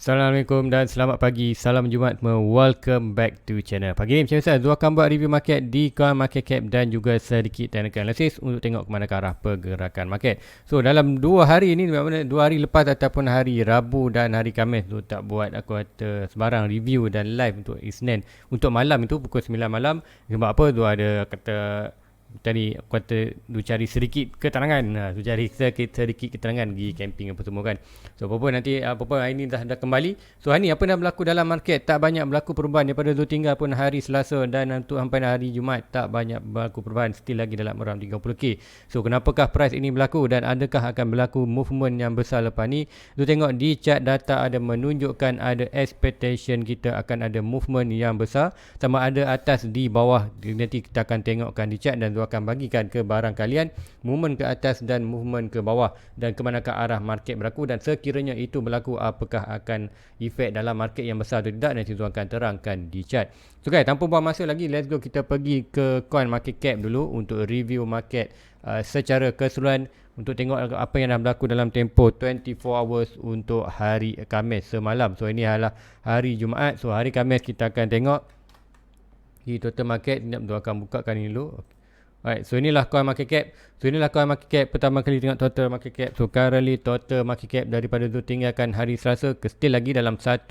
Assalamualaikum dan selamat pagi. Salam Jumaat semua. Welcome back to channel. Pagi ni macam biasa Zul akan buat review market di coin market cap dan juga sedikit teknikal analisis untuk tengok ke mana ke arah pergerakan market. So dalam 2 hari ni, 2 hari lepas ataupun hari Rabu dan hari Khamis tu tak buat aku kata sebarang review dan live untuk Isnin. Untuk malam itu pukul 9 malam. Sebab apa tu ada kata tadi aku kata tu cari sedikit keterangan, tu cari sedikit keterangan pergi camping apa semua kan. So apa-apa nanti apa-apa hari ni dah kembali. So hari ni apa yang berlaku dalam market, tak banyak berlaku perubahan daripada tu tinggal pun hari Selasa dan untuk sampai hari Jumaat tak banyak berlaku perubahan, still lagi dalam around 30k. So kenapakah price ini berlaku dan adakah akan berlaku movement yang besar lepas ni? Tu tengok di chart data ada menunjukkan ada expectation kita akan ada movement yang besar, sama ada atas di bawah. Nanti kita akan tengokkan di chart dan akan bagikan ke barang kalian movement ke atas dan movement ke bawah dan ke manakah arah market berlaku, dan sekiranya itu berlaku apakah akan efek dalam market yang besar atau tidak, nanti tuan akan terangkan di chart. So guys, tanpa buang masa lagi, let's go kita pergi ke coin market cap dulu untuk review market secara keseluruhan untuk tengok apa yang dah berlaku dalam tempoh 24 hours untuk hari Khamis semalam. So ini adalah hari Jumaat. So hari Khamis kita akan tengok di total market. Sekejap tuan akan bukakan ini dulu. Alright, so inilah coin market cap. Pertama kali tengok total market cap. So currently total market cap daripada tu tinggalkan hari Selasa still lagi dalam 1.2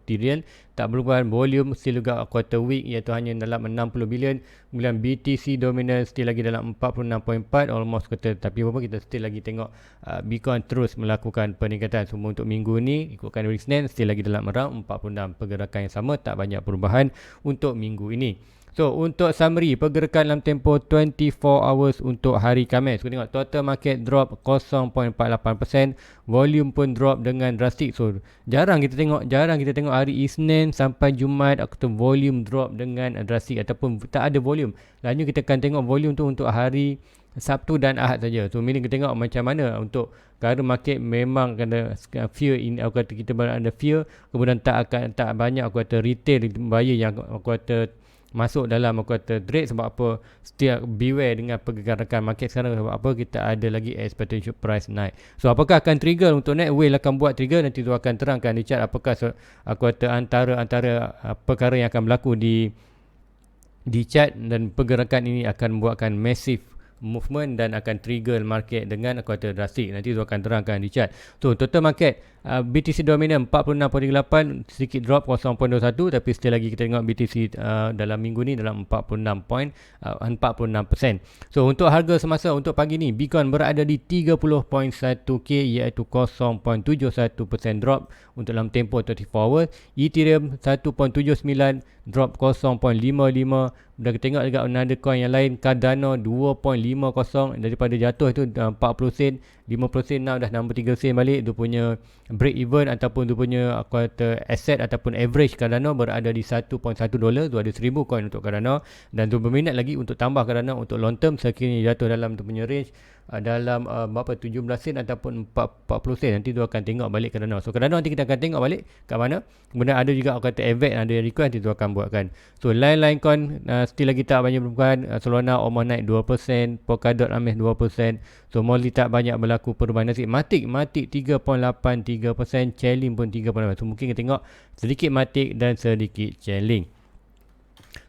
trillion. Tak berubah volume, still juga quarter week iaitu hanya dalam 60 bilion. Kemudian BTC dominant still lagi dalam 46.4 almost kata, tapi apa kita still lagi tengok Bitcoin terus melakukan peningkatan. Semua untuk minggu ni ikutkan hari Senin still lagi dalam around 46, pergerakan yang sama, tak banyak perubahan untuk minggu ini. So untuk summary pergerakan dalam tempoh 24 hours untuk hari Khamis, kita tengok total market drop 0.48%, volume pun drop dengan drastik. So jarang kita tengok hari Isnin sampai Jumaat atau volume drop dengan drastik ataupun tak ada volume. Lalu kita akan tengok volume tu untuk hari Sabtu dan Ahad saja. So meaning kita tengok macam mana untuk current market memang kena fear in, aku kata kita berada fear, kemudian tak banyak aku kata retail buyer yang aku kata masuk dalam aku kata trade. Sebab apa? Still beware dengan pergerakan market sekarang. Sebab apa? Kita ada lagi expectation price naik. So apakah akan trigger untuk naik? Whale akan buat trigger, nanti tu akan terangkan di chart apakah aku kata antara perkara yang akan berlaku di chart, dan pergerakan ini akan membuatkan massive movement dan akan trigger market dengan aku kata drastik. Nanti tu akan terangkan di chart. So total market BTC dominant 46.38, sedikit drop 0.21, tapi still lagi kita tengok BTC dalam minggu ni dalam 46%. So untuk harga semasa untuk pagi ni, Bitcoin berada di 30.1k iaitu 0.71% drop untuk dalam tempoh 24 hours. Ethereum 1.79 drop 0.55. Dan kita tengok juga another coin yang lain, Cardano 2.50 daripada jatuh itu 40 sen, 50 sen, now dah 63 sen balik. Dia punya break even ataupun dia punya aku kata asset ataupun average Cardano berada di $1.1. Tu ada 1000 coin untuk Cardano, dan tu berminat lagi untuk tambah Cardano untuk long term sekiranya jatuh dalam tu punya range dalam berapa 17 sen ataupun 40 sen. Nanti tu akan tengok balik Cardano. So Cardano nanti kita akan tengok balik kat mana. Kemudian ada juga aku kata Avet, ada request, nanti tu akan buatkan. So lain-lain coin still lagi tak banyak perubahan. Solana almost naik 2%, Polkadot ambil 2%. So Molly tak banyak berlaku perubahan nasib. Matic 3.83%, Chainlink pun 3.8%. So mungkin kita tengok sedikit Matic dan sedikit Chainlink.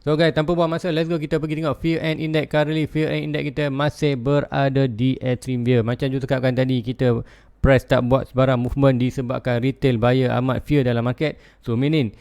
So guys, tanpa buang masa, let's go kita pergi tengok Fear and Index. Currently Fear and Index kita masih berada di extreme fear. Macam Ju cakapkan tadi, kita price tak buat sebarang movement disebabkan retail buyer amat fear dalam market. So meaning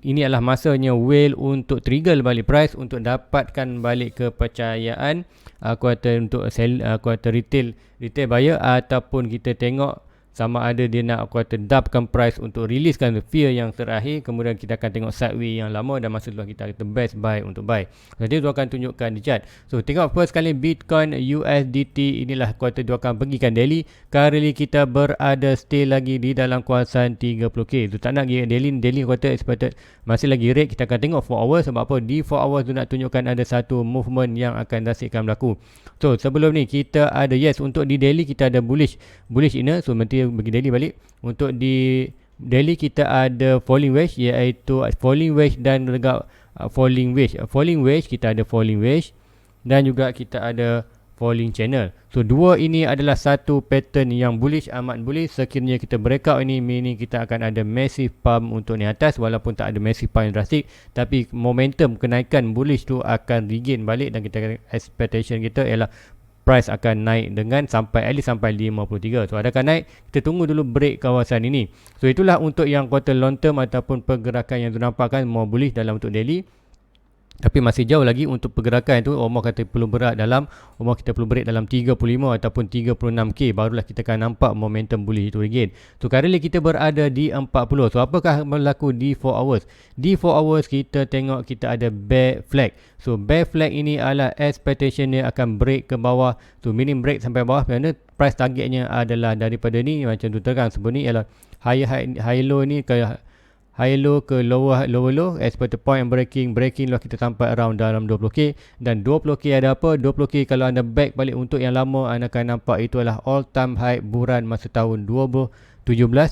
ini adalah masanya whale untuk trigger balik price untuk dapatkan balik kepercayaan aku kata untuk aku kata retail buyer, ataupun kita tengok sama ada dia nak aku kata dapkan price untuk releasekan fear yang terakhir. Kemudian kita akan tengok sideway yang lama dan masa tu kita kata best buy untuk buy. Jadi dia akan tunjukkan di chart. So tengok first kali Bitcoin USDT, inilah aku kata dia akan pergikan daily. Currently kita berada still lagi di dalam kawasan 30k. Tu tak nak daily aku kata expected masih lagi rate. Kita akan tengok 4 hours. Sebab apa? Di 4 hours tu nak tunjukkan ada satu movement yang akan drastikkan berlaku. So sebelum ni kita ada untuk di daily kita ada bullish inner. So nanti bagi daily balik. Untuk di daily kita ada falling wedge, iaitu falling wedge dan juga falling wedge. Falling wedge kita ada falling wedge dan juga kita ada falling channel. So dua ini adalah satu pattern yang bullish, amat bullish. Sekiranya kita breakout ini, meaning kita akan ada massive pump untuk ni atas, walaupun tak ada massive pump yang drastic, tapi momentum kenaikan bullish tu akan regain balik, dan kita expectation kita ialah price akan naik dengan sampai at least sampai 53. So adakah naik? Kita tunggu dulu break kawasan ini. So itulah untuk yang quarter long term ataupun pergerakan yang nampakkan more bullish dalam untuk daily. Tapi masih jauh lagi untuk pergerakan itu. Umar kata perlu break dalam 35 ataupun 36k, barulah kita akan nampak momentum bullish itu again. So currently kita berada di 40. So apakah berlaku di 4 hours? Di 4 hours kita tengok kita ada bear flag. So bear flag ini adalah expectation dia akan break ke bawah. So meaning break sampai bawah, kerana price targetnya adalah daripada ni, macam tu terang sebelum ni ialah high low ni ke high low ke lower low, expected point breaking lah kita sampai around dalam 20k. Dan 20k ada apa? 20k kalau anda back balik untuk yang lama, anda akan nampak itu adalah all time high buran masa tahun 2017,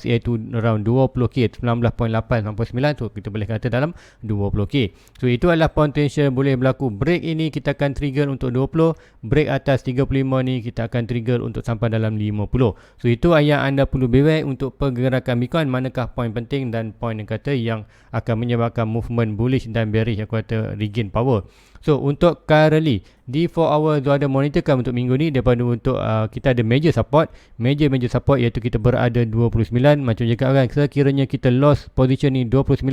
iaitu around 20k, 19.8 sampai 9. So kita boleh kata dalam 20k. So itu adalah potential boleh berlaku. Break ini kita akan trigger untuk 20, break atas 35 ni kita akan trigger untuk sampai dalam 50. So itu yang anda perlu beware untuk pergerakan Bitcoin. Manakah poin penting dan poin yang kata yang akan menyebabkan movement bullish dan bearish, aku kata regain power. So untuk currently di 4 hour tu ada monitorkan untuk minggu ni daripada untuk kita ada major support iaitu kita berada 29. Macam cakap kan, sekiranya kita lost position ni 29,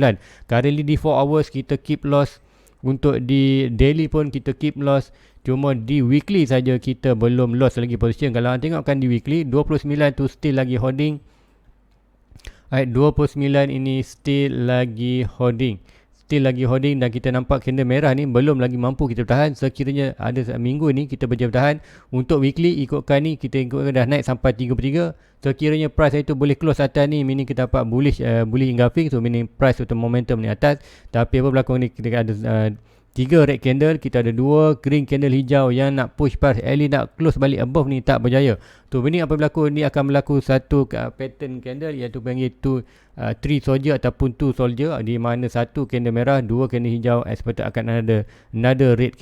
currently di 4 hours kita keep loss, untuk di daily pun kita keep loss, cuma di weekly saja kita belum loss lagi position. Kalau anda tengokkan di weekly 29 tu still lagi holding. 29 ini still lagi holding dan kita nampak candle merah ni belum lagi mampu kita bertahan. Sekiranya ada minggu ni kita berjaya bertahan, untuk weekly ikutkan ni kita ikutkan dah naik sampai 33. Sekiranya price itu boleh close atas ni, meaning kita dapat bullish engulfing. So meaning price atau momentum ni atas. Tapi apa berlaku ni, kita ada 3 red candle, kita ada 2 green candle hijau yang nak push price early, nak close balik above ni tak berjaya. Tu ini apa berlaku, ni akan berlaku satu pattern candle, iaitu panggil tu 3 soldier ataupun 2 soldier, di mana satu candle merah, 2 candle hijau, expected akan ada another red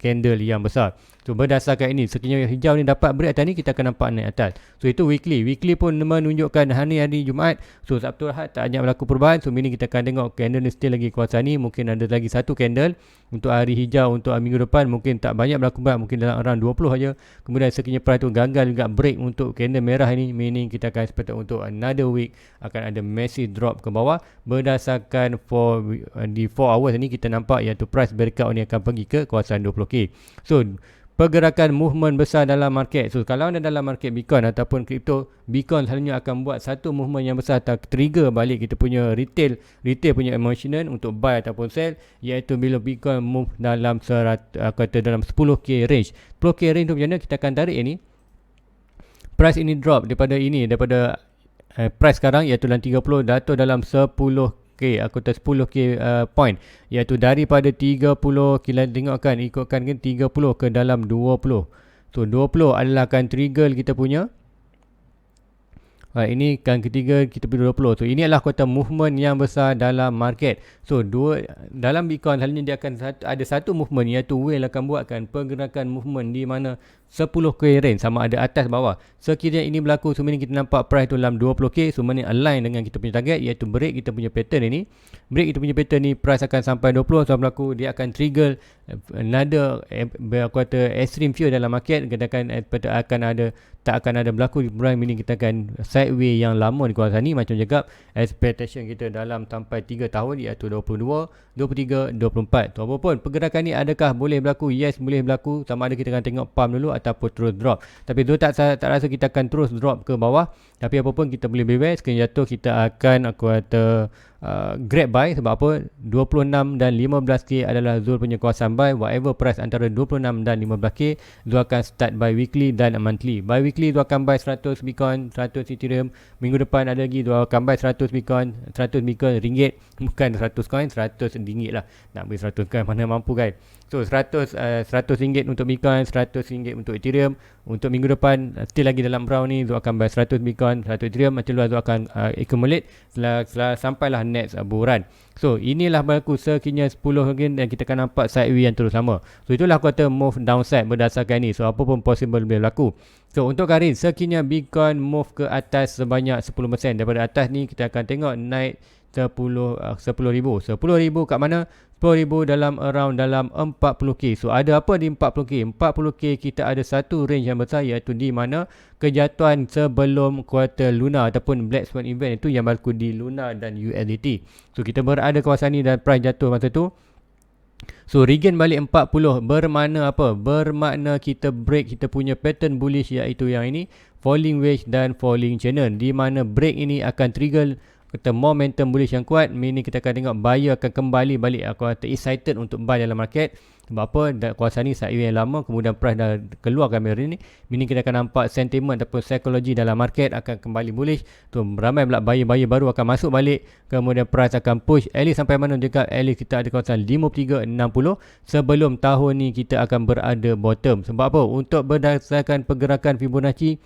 candle yang besar. So berdasarkan ini, sekiranya hijau ni dapat break atas ni, kita akan nampak naik atas. So itu weekly pun menunjukkan hari Jumaat. So Sabtu Ahad tak banyak berlaku perubahan. So meaning kita akan tengok candle ni still lagi kuasa ni, mungkin ada lagi satu candle untuk hari hijau. Untuk minggu depan mungkin tak banyak berlaku perubahan, mungkin dalam around 20 saja. Kemudian sekiranya price tu gagal juga break untuk candle merah ini, meaning kita akan expect untuk another week akan ada massive drop ke bawah. Berdasarkan di 4 hours ni kita nampak iaitu price breakout ni akan pergi ke kawasan 20k. So pergerakan movement besar dalam market. So kalau anda dalam market Bitcoin ataupun kripto, Bitcoin selalunya akan buat satu movement yang besar atau trigger balik kita punya retail punya emotional untuk buy ataupun sell, iaitu bila Bitcoin move dalam dalam 10k range. 10k range tu macam mana kita akan tarik ini? Price ini drop daripada price sekarang iaitu dalam 30, dato dalam 10k, aku tak 10k point, iaitu daripada 30, kita tengokkan ikutkan kan 30 ke dalam 20. So 20 adalah akan trigger kita punya. Ini kan ketiga kita pergi 20. So ini adalah kata movement yang besar dalam market. So dalam Bitcoin selalunya dia akan ada satu movement, iaitu whale akan buatkan pergerakan movement di mana 10k range, sama ada atas bawah. Sekiranya ini berlaku, sebenarnya kita nampak price tu dalam 20k, sebenarnya align dengan kita punya target, iaitu break kita punya pattern ini. Break kita punya pattern ni, price akan sampai 20. So berlaku, dia akan trigger another extreme fear dalam market. Kita tak akan ada berlaku perubahan, meaning kita akan sideway yang lama di kawasan ni. Macam cakap, expectation kita dalam sampai 3 tahun iaitu 22, 23, 24. So apapun pergerakan ni adakah boleh berlaku? Yes, boleh berlaku. Sama ada kita akan tengok pump dulu ataupun terus drop. Tapi tu tak rasa kita akan terus drop ke bawah. Tapi apapun kita boleh beware, sekiranya jatuh kita akan grab buy. Sebab apa? 26 dan 15k adalah Zul punya kawasan buy. Whatever price antara 26 dan 15k, Zul akan start buy weekly dan monthly. Buy weekly Zul akan buy 100 Bitcoin, 100 Ethereum. Minggu depan ada lagi Zul akan buy 100 Bitcoin, 100 Bitcoin ringgit. Bukan 100 coin, 100 ringgit lah. Nak beli 100 coin mana mampu kan. So 100 ringgit untuk Bitcoin, 100 ringgit untuk Ethereum. Untuk minggu depan still lagi dalam round ni, Zul akan buy 100 Bitcoin, 100 Ethereum, macam tu Zul akan accumulate sampailah next bulan. So inilah berlaku sekiranya 10 again dan kita akan nampak sideways yang terus sama. So itulah aku kata move downside berdasarkan ni. So apa pun possible boleh berlaku. So untuk hari sekiranya Bitcoin move ke atas sebanyak 10%. Daripada atas ni kita akan tengok naik 10,000 kat mana? 10,000 dalam around dalam 40k. So ada apa di 40k? 40k kita ada satu range yang besar, iaitu di mana kejatuhan sebelum kuartal Luna ataupun Black Swan event itu yang berlaku di Luna dan USDT. So kita berada kawasan ni dan price jatuh masa tu. So regain balik 40 bermakna apa? Bermakna kita break kita punya pattern bullish, iaitu yang ini falling wedge dan falling channel, di mana break ini akan trigger kata momentum bullish yang kuat, meaning kita akan tengok buyer akan kembali balik, aku kata excited untuk buy dalam market. Sebab apa? Kuasa ni sideways yang lama, kemudian price dah keluar kamera ni, meaning kita akan nampak sentiment ataupun psikologi dalam market akan kembali bullish. Tu ramai pula buyer baru akan masuk balik, kemudian price akan push at least sampai mana juga, at least kita ada kawasan 53.60 sebelum tahun ni kita akan berada bottom. Sebab apa? Untuk berdasarkan pergerakan Fibonacci,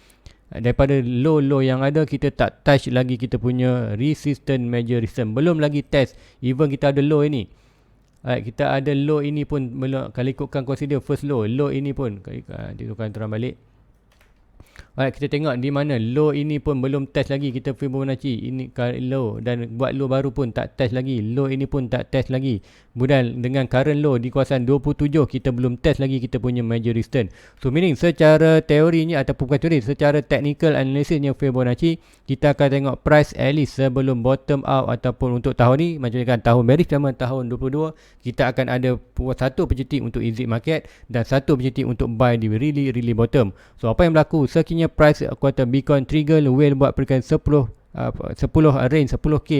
daripada low yang ada, kita tak touch lagi kita punya resistance, major resistance, belum lagi test. Even kita ada low ini, kita ada low ini pun belum, kalau ikutkan consider first low ini pun dia terang balik. Kita tengok di mana low ini pun belum test lagi kita Fibonacci ini low, dan buat low baru pun tak test lagi, low ini pun tak test lagi. Kemudian dengan current low di kawasan 27 kita belum test lagi kita punya major resistance. So meaning secara teorinya ataupun bukan teori, secara technical analisisnya Fibonacci, kita akan tengok price at least sebelum bottom out ataupun untuk tahun ni, macam kan tahun bearish sama tahun 22, kita akan ada satu penceti untuk exit market dan satu penceti untuk buy di really bottom. So apa yang berlaku sekiranya price kuartal Bitcoin trigger whale buat perikan 10 range 10k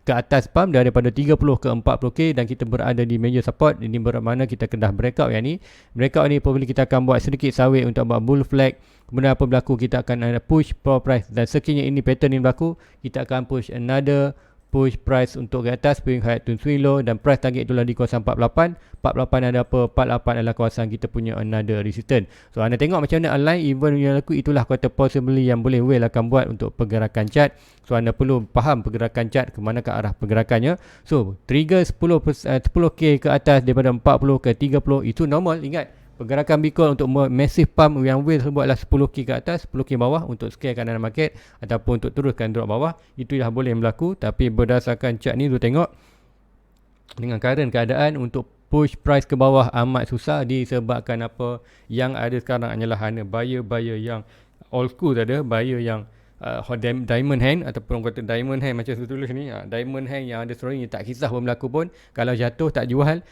ke atas pump daripada 30 ke 40k, dan kita berada di major support. Ini bermakna kita kena breakout yang ni. Breakout ni probably kita akan buat sedikit sawit untuk buat bull flag. Kemudian apa berlaku, kita akan ada push power price, dan sekiranya ini pattern ni berlaku, kita akan push another push price untuk ke atas, swing high to swing low, dan price target itulah di kawasan 48 ada apa? 48 adalah kawasan kita punya another resistance. So anda tengok macam mana align event yang laku, itulah kata possibly yang boleh whale akan buat untuk pergerakan chart. So anda perlu faham pergerakan chart ke mana ke arah pergerakannya. So trigger 10k ke atas daripada 40 ke 30 itu normal. Ingat, pergerakan Bitcoin untuk massive pump yang whale buatlah 10k ke atas, 10k bawah untuk scale kanan market ataupun untuk teruskan drop bawah, itu dah boleh berlaku. Tapi berdasarkan chart ni tu tengok, dengan current keadaan untuk push price ke bawah amat susah, disebabkan apa yang ada sekarang hanyalah hanya buyer yang old school, ada buyer yang diamond hand ataupun kata diamond hand macam saya tulis ni, diamond hand yang ada story ni, tak kisah pun berlaku pun, kalau jatuh tak jual,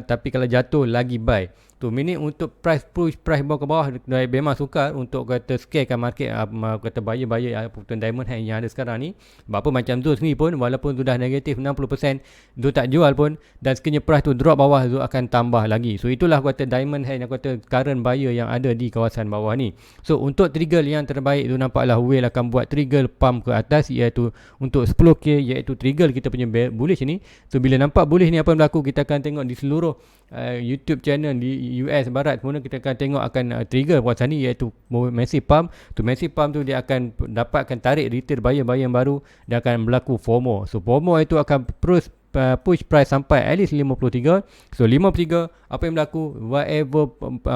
tapi kalau jatuh lagi buy. Tu meaning untuk price push price bawah ke bawah memang sukar untuk kata scarekan market, kata buyer ataupun diamond hand yang ada sekarang ni. Sebab apa, macam tu sendiri pun walaupun sudah negatif 60%, tu tak jual pun, dan sekiranya price tu drop bawah, tu akan tambah lagi. So itulah kata diamond hand yang kata current buyer yang ada di kawasan bawah ni. So untuk trigger yang terbaik tu nampaklah whale akan buat trigger pump ke atas, iaitu untuk 10k, iaitu trigger kita punya bullish ni. So bila nampak bullish ni, apa yang berlaku, kita akan tengok di seluruh YouTube channel di US Barat, kemudian kita akan tengok akan trigger kawasan ni, iaitu massive pump. Tu massive pump tu dia akan dapatkan tarik retail buyer yang baru, dan akan berlaku FOMO. So FOMO itu akan terus push price sampai at least 53. So 53, apa yang berlaku, whatever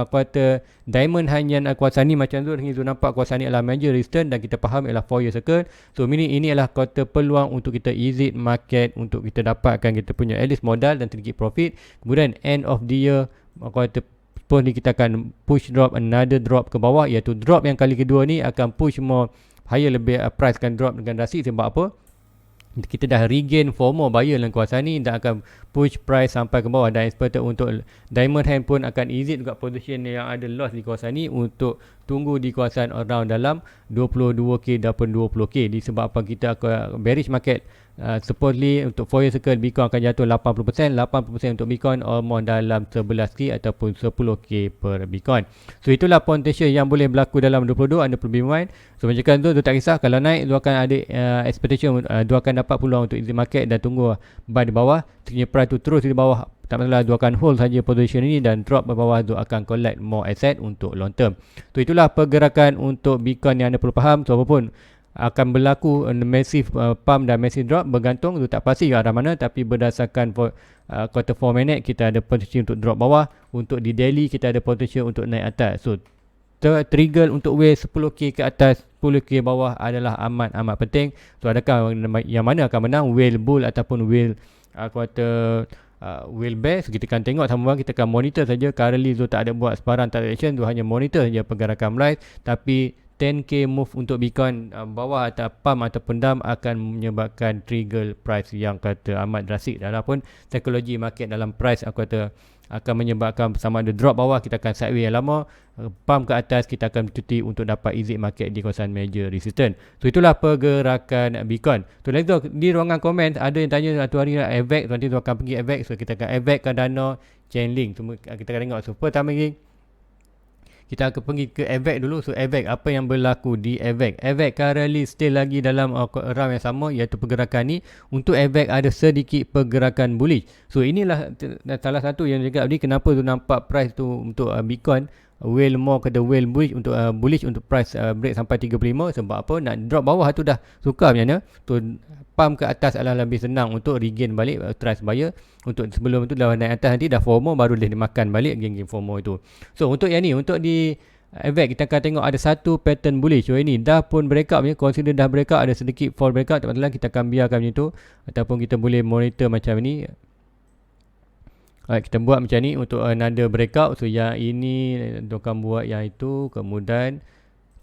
kata diamond hanya kawasan ni macam tu, kita nampak kawasan ni adalah major resistance, dan kita faham ialah 4 year circle. So ini adalah kata peluang untuk kita exit market, untuk kita dapatkan kita punya at least modal dan sedikit profit. Kemudian end of the year, kata pun ni kita akan push drop another drop ke bawah, iaitu drop yang kali kedua ni akan push more higher, lebih price akan drop dengan drastic. Sebab apa, kita dah regain FOMO buyer dalam kawasan ni, dan akan push price sampai ke bawah, dan expected untuk diamond hand pun akan exit juga position yang ada loss di kawasan ni, untuk tunggu di kawasan around dalam 22k ataupun 20k. Disebabkan kita akan bearish market, supposedly untuk 4 year circle Bitcoin akan jatuh 80% untuk Bitcoin, almost dalam 11k ataupun 10k per Bitcoin. So itulah potential yang boleh berlaku dalam 22 under perbimbingan. So macam tu tak kisah, kalau naik tu akan ada expectation, tu akan dapat peluang untuk exit market dan tunggu buy di bawah. Sekiranya price tu terus di bawah tak masalah, Zul akan hold saja position ini dan drop ke bawah, Zul akan collect more asset untuk long term. So itulah pergerakan untuk Bitcoin yang anda perlu faham. So apapun akan berlaku massive pump dan massive drop bergantung, Zul tak pasti ke arah mana, tapi berdasarkan quarter 4 minute kita ada potensi untuk drop bawah, untuk di daily kita ada potensi untuk naik atas. So trigger untuk wave 10k ke atas, 10k bawah adalah amat penting. So adakah yang mana akan menang, whale bull ataupun whale whale bear? So, kita akan tengok sama-sama, kita akan monitor saja. Currently Zul tak ada buat sebarang transaction, Zul hanya monitor saja pergerakan price. Tapi 10k move untuk Bitcoin bawah atau pump ataupun dump akan menyebabkan trigger price yang kata amat drastik. Walaupun psikologi market dalam price aku kata akan menyebabkan sama ada drop bawah kita akan sideways yang lama, pump ke atas kita akan cuti untuk dapat exit market di kawasan major resistance. So itulah pergerakan Bitcoin. So let's go di ruangan komen, ada yang tanya satu hari nak AVAX, nanti tu akan pergi AVAX. So kita akan AVAX, Cardano, Chainlink, semua kita akan tengok. So pertama lagi kita akan pergi ke AVAX dulu. So AVAX, apa yang berlaku di AVAX? AVAX currently still lagi dalam round yang sama, iaitu pergerakan ni. Untuk AVAX ada sedikit pergerakan bullish. So inilah salah satu yang juga ni kenapa tu nampak price tu untuk Bitcoin whale more ke the whale bullish untuk price break sampai 35. Sebab apa? Nak drop bawah tu dah sukar macam mana. Tu pump ke atas adalah lebih senang untuk regain balik trust buyer. Untuk sebelum tu dah naik atas, nanti dah FOMO, baru dia dimakan balik geng-geng FOMO itu. So untuk yang ni, untuk di AVAX kita akan tengok ada satu pattern bullish. So ini dah pun breakout punya, consider dah breakout, ada sedikit fall breakout, tak masalah, kita akan biarkan macam tu. Ataupun kita boleh monitor macam ni. Alright, kita buat macam ni untuk another breakout. So yang ini akan buat yang itu, kemudian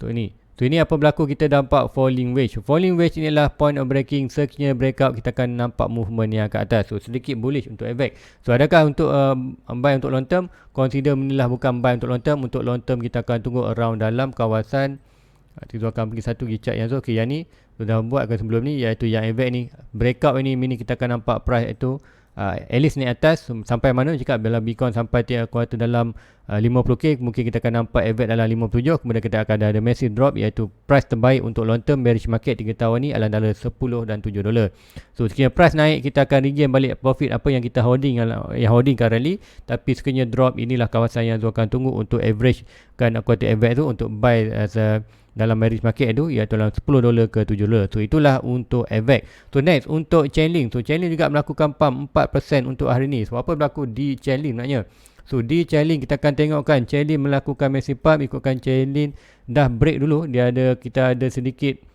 untuk ini. So ini apa berlaku, kita nampak falling wedge. Falling wedge inilah point of breaking. Sekiranya breakout kita akan nampak movement yang ke atas. So sedikit bullish untuk AVAX. So adakah untuk buy untuk long term? Consider inilah bukan buy untuk long term. Untuk long term kita akan tunggu around dalam kawasan, kita akan pergi satu pergi chart yang so, okay, yang ni sudah buatkan sebelum ni, iaitu yang AVAX ni breakout ini kita akan nampak price itu at least naik atas sampai mana. Jika bila Bitcoin sampai kuartal dalam 50k, mungkin kita akan nampak AVAX dalam 57. Kemudian kita akan ada massive drop, iaitu price terbaik untuk long term bearish market 3 tahun ni adalah dalam 10 dan 7 dolar. So sekiranya price naik, kita akan regain balik profit apa yang kita holding currently. Tapi sekiranya drop, inilah kawasan yang Zul akan tunggu untuk average kan kuartal AVAX tu untuk buy as a dalam bearish market itu, iaitu dalam 10 dolar ke 7 dolar. So itulah untuk AVAX. So next untuk Chainlink. So Chainlink juga melakukan pump 4% untuk hari ni. So apa berlaku di Chainlink maknanya? So di Chainlink kita akan tengokkan Chainlink melakukan massive pump, ikutkan Chainlink dah break dulu. Kita ada sedikit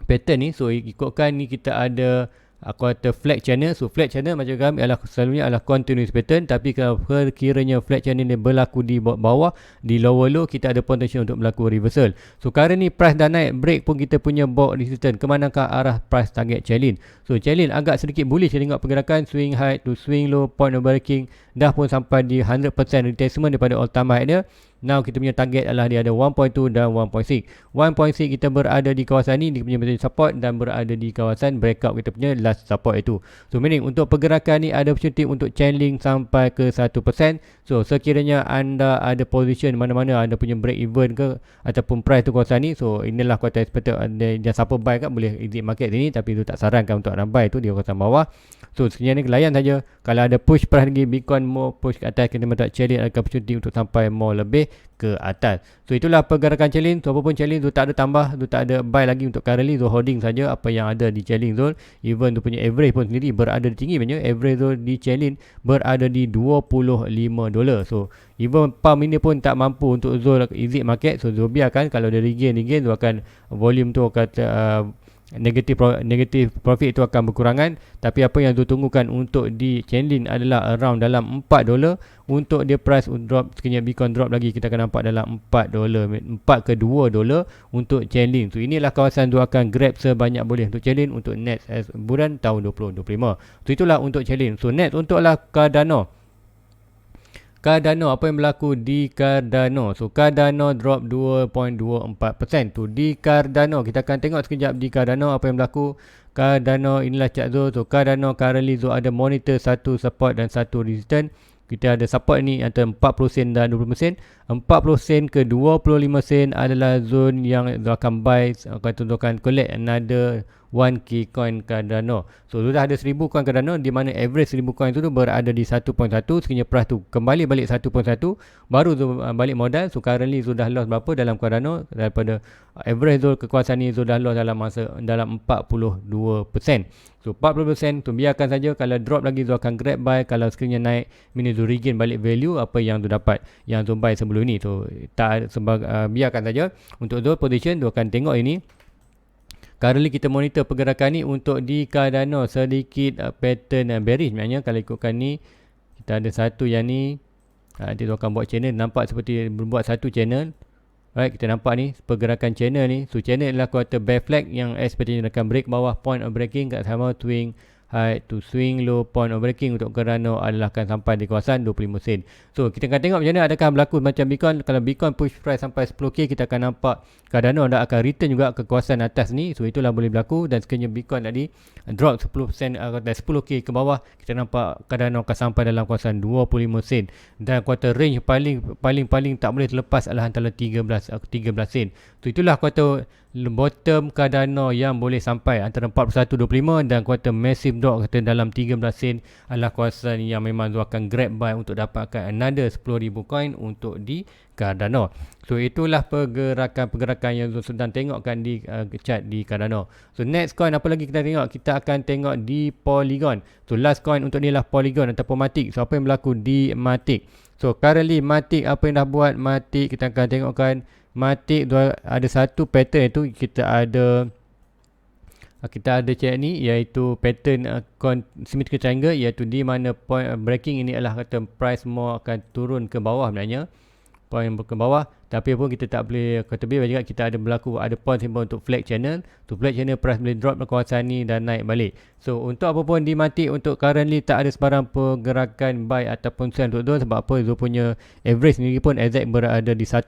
pattern ni. So ikutkan ni kita ada kuartal flat channel. So flat channel macam kami selalunya adalah continuous pattern, tapi kalau kiranya flat channel ni berlaku di bawah, di lower low, kita ada potensi untuk berlaku reversal. So current ni price dah naik, break pun kita punya bulk resistance. Kemanakah arah price target Chainlink? So Chainlink agak sedikit bullish, kita tengok pergerakan swing high to swing low, point of breaking dah pun sampai di 100% retracement daripada all time high dia. Now kita punya target adalah dia ada 1.2 dan 1.6. 1.6 kita berada di kawasan ni, dia punya support, dan berada di kawasan breakout kita punya last support itu. So meaning untuk pergerakan ni ada opportunity untuk Chainlink sampai ke 1%. So sekiranya anda ada position mana-mana anda punya break even ke ataupun price tu kawasan ni, so inilah kuartal expected dia siapa buy kan boleh exit market sini, tapi tu tak sarankan untuk anda buy tu di kawasan bawah. So sekiranya ni layan saja. Kalau ada push price lagi Bitcoin more push ke atas, kita minta Chainlink ada opportunity untuk sampai more lebih ke atas. So itulah pergerakan Chainlink. So apapun Chainlink tu tak ada tambah, tu tak ada buy lagi untuk currently. So holding saja apa yang ada di Chainlink zone. Even tu punya average pun sendiri berada di tinggi banyak. Average zone di Chainlink berada di 25 dolar. So even pump ini pun tak mampu untuk Zul exit market. So Zul biarkan, kalau dia regain Zul akan volume tu kata negative profit itu akan berkurangan. Tapi apa yang Zul tunggukan untuk di Chainlink adalah around dalam 4 dolar. Untuk dia price drop, sekiranya Bitcoin drop lagi, kita akan nampak dalam 4 dolar, 4 ke 2 dolar untuk Chainlink. So inilah kawasan Zul akan grab sebanyak boleh untuk Chainlink untuk next bulan tahun 2025. So itulah untuk Chainlink. So next untuklah Cardano. Cardano, apa yang berlaku di Cardano? So Cardano drop 2.24%. Tu di Cardano, kita akan tengok sekejap di Cardano apa yang berlaku. Cardano inilah chart Zul. So Cardano currently Zul ada monitor satu support dan satu resistance. Kita ada support ni antara 40 sen dan 20 sen. 40 sen ke 25 sen adalah zone yang Zul akan buy, akan tunjukkan collect another 1k coin Cardano. So sudah ada 1000 coin Cardano, di mana average 1000 coin tu berada di 1.1. Sekiranya price tu kembali balik 1.1, baru tu balik modal. So currently sudah loss berapa dalam Cardano? Daripada average tu kekuasaan ni sudah loss dalam 42%. So 40% tu biarkan saja. Kalau drop lagi tu akan grab buy. Kalau sekiranya naik, meaning tu regain balik value apa yang tu dapat, yang tu buy sebelum ni. So tak biarkan saja. Untuk those position tu akan tengok ini. Currently kita monitor pergerakan ni untuk di Cardano sedikit pattern bearish. Maknanya kalau ikutkan ni, kita ada satu yang ni, nanti tu akan buat channel, nampak seperti berbuat satu channel. Right, kita nampak ni pergerakan channel ni. So channel adalah kuartal bear flag yang sepertinya akan break bawah point of breaking kat sama swing high to swing low. Point of breaking untuk Cardano adalah akan sampai di kawasan 25 sen. So kita akan tengok macam mana adakah berlaku macam Bitcoin. Kalau Bitcoin push price sampai 10k, kita akan nampak Cardano akan return juga ke kawasan atas ni. So itulah boleh berlaku. Dan sekiranya Bitcoin tadi drop 10% dan 10k ke bawah, kita nampak Cardano akan sampai dalam kawasan 25 sen. Dan kuartal range paling tak boleh terlepas adalah antara 13 sen. So itulah kuartal bottom Cardano yang boleh sampai antara 41.25, dan kuartal massive drop kata dalam 13 sen adalah kawasan yang memang tu akan grab buy untuk dapatkan another 10,000 coin untuk di Cardano. So itulah pergerakan yang sedang tengokkan di chart di Cardano. So next coin apa lagi kita tengok? Kita akan tengok di Polygon. So last coin untuk ni lah Polygon ataupun Matic. So apa yang berlaku di Matic? So currently Matic apa yang dah buat Matic, kita akan tengokkan Matic ada satu pattern, itu kita ada chat ni, iaitu pattern symmetrical triangle, iaitu di mana point breaking ini adalah kata price more akan turun ke bawah sebenarnya, point ke bawah. Tapi pun kita tak boleh kata biar juga, kita ada point symbol untuk flag channel. Tu flag channel price boleh drop ke kawasan ni dan naik balik. So untuk apa pun di Matic, untuk currently tak ada sebarang pergerakan buy ataupun sell untuk Zul. Sebab apa? Zul punya average sendiri pun exact berada di 1.6.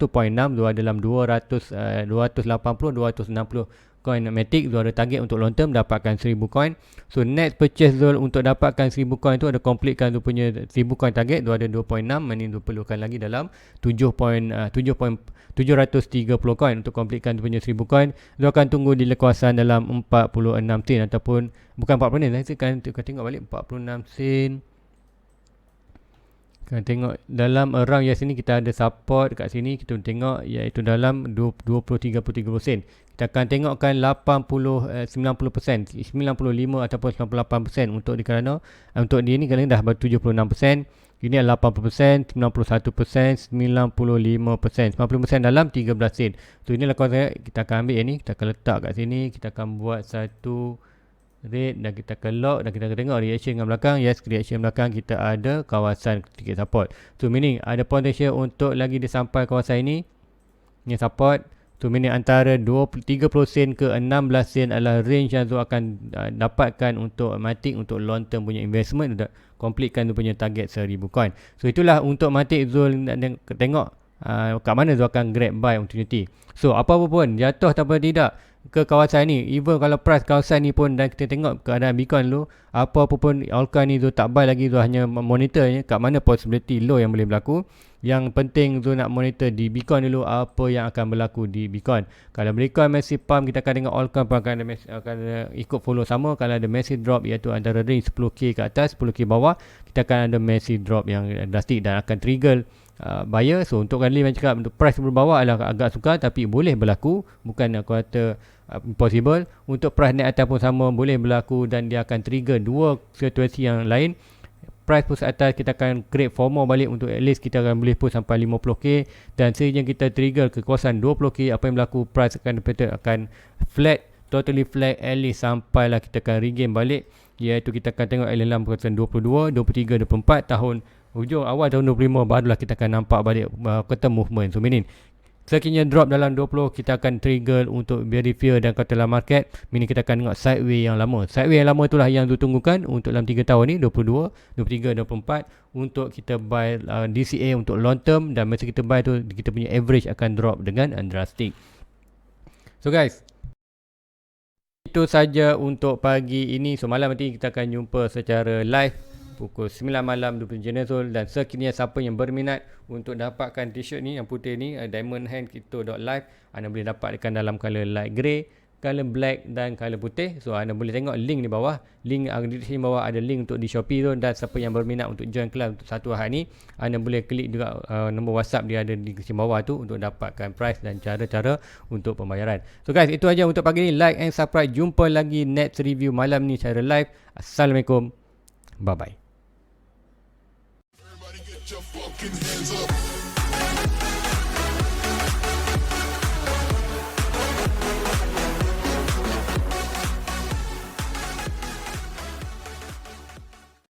Zul ada dalam 280 260 coin Matic. Zul ada target untuk long term dapatkan 1000 coin. So next purchase Zul untuk dapatkan 1000 coin tu ada completekan Zul punya 1000 coin target. Zul ada 2.6, ini Zul perlukan lagi dalam 730 coin untuk completekan Zul punya 1000 coin. Zul akan tunggu di kawasan dalam 46 sen ataupun bukan 46 sen, saya akan tengok balik 46 sen. Kan tengok dalam around yang sini kita ada support dekat sini, kita tengok iaitu dalam 20-30 sen. Kita akan tengokkan 90% 95 ataupun 98% untuk di Cardano. Untuk di ni kalian dah 76%. Ini adalah 80%, 91%, 95%, 90% dalam 13 sen. So inilah kawasan kita akan ambil ni, kita akan letak kat sini, kita akan buat satu rate dan kita akan lock, dan kita akan tengok reaction dengan belakang. Yes, reaction belakang kita ada kawasan ticket support. So meaning ada potential untuk lagi dia sampai kawasan ini. Ni support. So meaning antara 30 sen ke 16 sen adalah range yang Zul akan dapatkan untuk Matic untuk long term punya investment, untuk completekan tu punya target 1000 coin. So itulah untuk Matic. Zul tengok kat mana Zul akan grab buy opportunity. So apa pun jatuh ataupun tidak ke kawasan ni, even kalau price kawasan ni pun, dan kita tengok keadaan Bitcoin dulu, apa pun altcoin ni Zul tak buy lagi. Zul hanya monitornya kat mana possibility low yang boleh berlaku. Yang penting Zul nak monitor di Bitcoin dulu apa yang akan berlaku di Bitcoin. Kalau Bitcoin massive pump, kita akan tengok altcoin pun akan ikut follow sama. Kalau ada massive drop, iaitu antara range 10k ke atas, 10k bawah, kita akan ada massive drop yang drastic dan akan trigger buyer. So untuk kali macam cakap, untuk price berbawah adalah agak sukar, tapi boleh berlaku, bukan kata impossible. Untuk price naik atas pun sama boleh berlaku, dan dia akan trigger dua situasi yang lain. Price push atas, kita akan create FOMO balik, untuk at least kita akan boleh push sampai 50k, dan sekiranya kita trigger ke kawasan 20k, apa yang berlaku, price akan flat, totally flat, at least sampailah kita akan regain balik, iaitu kita akan tengok dalam kawasan 22, 23, 24 tahun hujung awal tahun 25, barulah kita akan nampak balik kata movement. So meaning sekiranya drop dalam 20, kita akan trigger untuk very fear dan kata dalam market, meaning kita akan tengok sideway yang lama. Sideway yang lama itulah yang ditunggukan untuk dalam 3 tahun ni, 22, 23, 24, untuk kita buy DCA untuk long term, dan masa kita buy tu kita punya average akan drop dengan drastic. So guys, itu saja untuk pagi ini. So malam nanti kita akan jumpa secara live pukul 9 malam di channel Zul. Dan sekiranya siapa yang berminat untuk dapatkan t-shirt ni yang putih ni, Diamond Hand Crypto.live, anda boleh dapatkan dalam color light grey color black dan color putih. So anda boleh tengok link di bawah. Link di sini bawah ada link untuk di Shopee tu, dan siapa yang berminat untuk join club untuk satu Ahad ni, anda boleh klik juga nombor WhatsApp dia ada di sini bawah tu untuk dapatkan price dan cara-cara untuk pembayaran. So guys, itu aja untuk pagi ni. Like and subscribe. Jumpa lagi next review malam ni secara live. Assalamualaikum. Bye bye. Everybody get your fucking hands up.